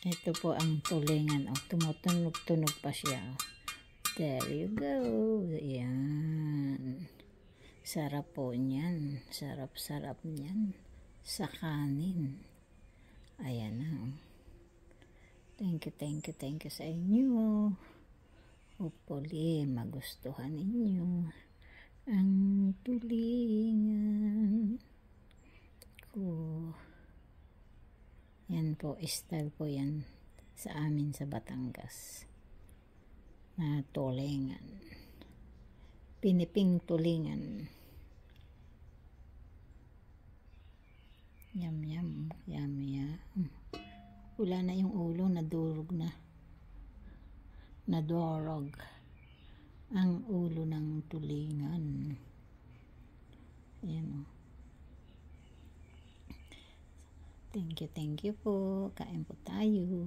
Ito po ang tulingan. Oh, tumutunog-tunog pa siya. There you go. Ayan. Sarap po niyan. Sarap-sarap niyan. Sa kanin. Ayan na. Thank you sa inyo. Hopefully, magustuhan ninyo ang tulingan ko. Yan po, style po yan sa amin sa Batangas na tulingan. Piniping tulingan. Yum, yum, yum, yum. Wala na yung ulo, nadurog na. Nadurog ang ulo ng tulingan. Ayan o. Thank you po. Kain po tayo.